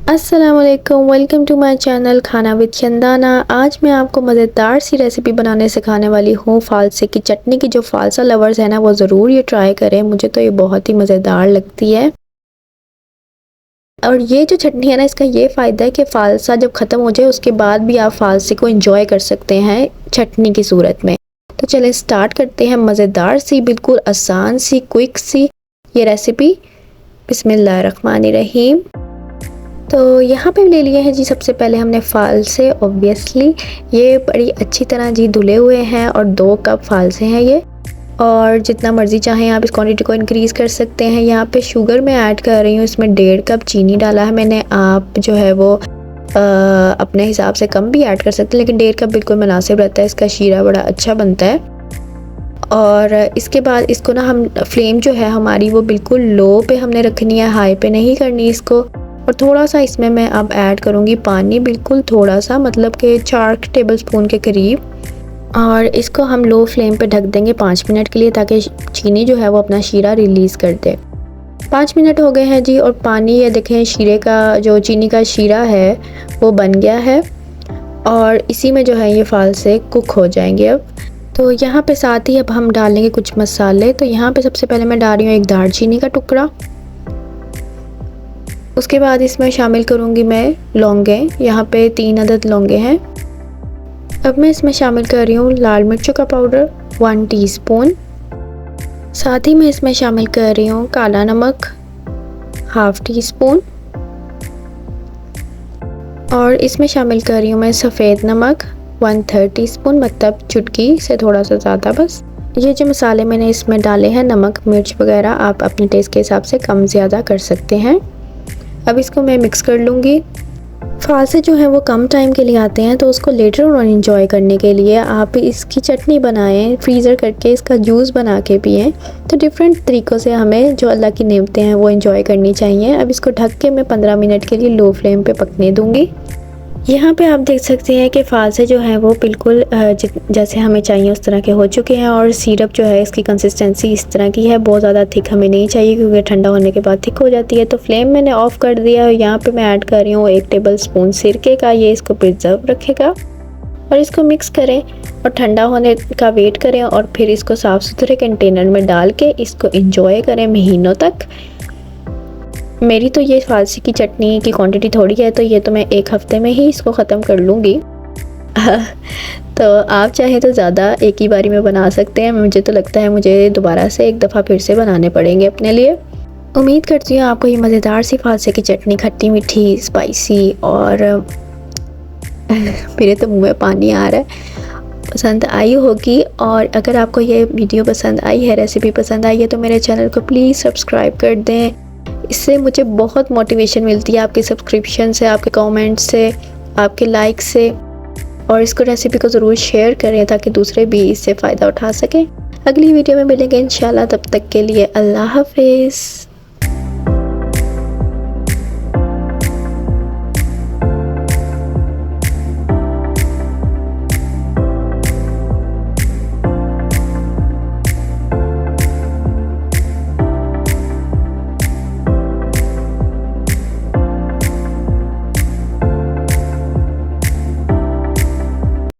अस्सलामुअलैकुम, welcome to my channel खाना with Chandana. आज मैं आपको मज़ेदार सी रेसिपी बनाने सिखाने वाली हूँ फ़ालसे की चटनी की। जो फ़ालसा लवर्स है ना वो ज़रूर ये ट्राई करें, मुझे तो ये बहुत ही मज़ेदार लगती है। और ये जो चटनी है ना, इसका ये फ़ायदा है कि फ़ालसा जब ख़त्म हो जाए उसके बाद भी आप फ़ालसे को इंजॉय कर सकते हैं चटनी की सूरत में। तो चलें स्टार्ट करते हैं मज़ेदार सी, बिल्कुल आसान सी, क्विक सी ये रेसिपी। बिस्मिल्लाहिर्रहमानिर्रहीम। तो यहाँ पे ले लिए हैं जी सबसे पहले हमने फ़ालसे। ऑब्वियसली ये बड़ी अच्छी तरह जी धुले हुए हैं और 2 कप फ़ालसे हैं ये। और जितना मर्ज़ी चाहें आप इस क्वांटिटी को इंक्रीज़ कर सकते हैं। यहाँ पे शुगर मैं ऐड कर रही हूँ, इसमें 1.5 कप चीनी डाला है मैंने। आप जो है वो अपने हिसाब से कम भी ऐड कर सकते हैं, लेकिन 1.5 कप बिल्कुल मुनासिब रहता है। इसका शीरा बड़ा अच्छा बनता है। और इसके बाद इसको ना हम फ्लेम जो है हमारी वो बिल्कुल लो पे हमने रखनी है, हाई पे नहीं करनी इसको। और थोड़ा सा इसमें मैं अब ऐड करूँगी पानी, बिल्कुल थोड़ा सा, मतलब कि 4 टेबलस्पून के करीब। और इसको हम लो फ्लेम पे ढक देंगे 5 मिनट के लिए, ताकि चीनी जो है वो अपना शीरा रिलीज़ कर दे। 5 मिनट हो गए हैं जी, और पानी ये देखें शीरे का, जो चीनी का शीरा है वो बन गया है। और इसी में जो है ये फ़ालसे कुक हो जाएंगे अब। तो यहाँ पे साथ ही अब हम डालेंगे कुछ मसाले। तो यहाँ पे सबसे पहले मैं डाल रही हूँ 1 दालचीनी का टुकड़ा। उसके बाद इसमें शामिल करूँगी मैं लौंगे, यहाँ पे 3 अदद लौंगे हैं। अब मैं इसमें शामिल कर रही हूँ लाल मिर्चों का पाउडर 1 टीस्पून। साथ ही मैं इसमें शामिल कर रही हूँ काला नमक 1/2 टीस्पून। और इसमें शामिल कर रही हूँ मैं सफ़ेद नमक 1/3 टीस्पून, मतलब चुटकी से थोड़ा सा ज़्यादा बस। ये जो मसाले मैंने इसमें डाले हैं, नमक मिर्च वगैरह आप अपने टेस्ट के हिसाब से कम ज़्यादा कर सकते हैं। अब इसको मैं मिक्स कर लूँगी। फ़ालसे जो हैं वो कम टाइम के लिए आते हैं, तो उसको लेटर ऑन एंजॉय करने के लिए आप इसकी चटनी बनाएं, फ्रीज़र करके इसका जूस बना के पिएं। तो डिफरेंट तरीक़ों से हमें जो अल्लाह की नेमतें हैं वो एंजॉय करनी चाहिए। अब इसको ढक के मैं 15 मिनट के लिए लो फ्लेम पे पकने दूँगी। यहाँ पे आप देख सकते हैं कि फ़ालसे जो हैं वो बिल्कुल जैसे हमें चाहिए उस तरह के हो चुके हैं। और सिरप जो है इसकी कंसिस्टेंसी इस तरह की है, बहुत ज़्यादा थिक हमें नहीं चाहिए, क्योंकि ठंडा होने के बाद थिक हो जाती है। तो फ्लेम मैंने ऑफ़ कर दिया है। यहाँ पे मैं ऐड कर रही हूँ 1 टेबलस्पून सिरके का, ये इसको प्रिजर्व रखेगा। और इसको मिक्स करें और ठंडा होने का वेट करें, और फिर इसको साफ़ सुथरे कंटेनर में डाल के इसको इंजॉय करें महीनों तक। मेरी तो ये फ़ालसे की चटनी की क्वांटिटी थोड़ी है, तो ये तो मैं 1 हफ़्ते में ही इसको ख़त्म कर लूँगी। तो आप चाहें तो ज़्यादा एक ही बारी में बना सकते हैं। मुझे तो लगता है मुझे दोबारा से एक दफ़ा फिर से बनाने पड़ेंगे अपने लिए। उम्मीद करती हूँ आपको ये मज़ेदार सी फ़ालसे की चटनी खट्टी मीठी स्पाइसी और मेरे तो मुँह में पानी आ रहा है, पसंद आई होगी। और अगर आपको ये वीडियो पसंद आई है, रेसिपी पसंद आई है, तो मेरे चैनल को प्लीज़ सब्सक्राइब कर दें। इससे मुझे बहुत मोटिवेशन मिलती है, आपके सब्सक्रिप्शन से, आपके कमेंट्स से, आपके लाइक से। और इसको रेसिपी को ज़रूर शेयर करें ताकि दूसरे भी इससे फ़ायदा उठा सकें। अगली वीडियो में मिलेंगे इंशाल्लाह, तब तक के लिए अल्लाह हाफ़िज़।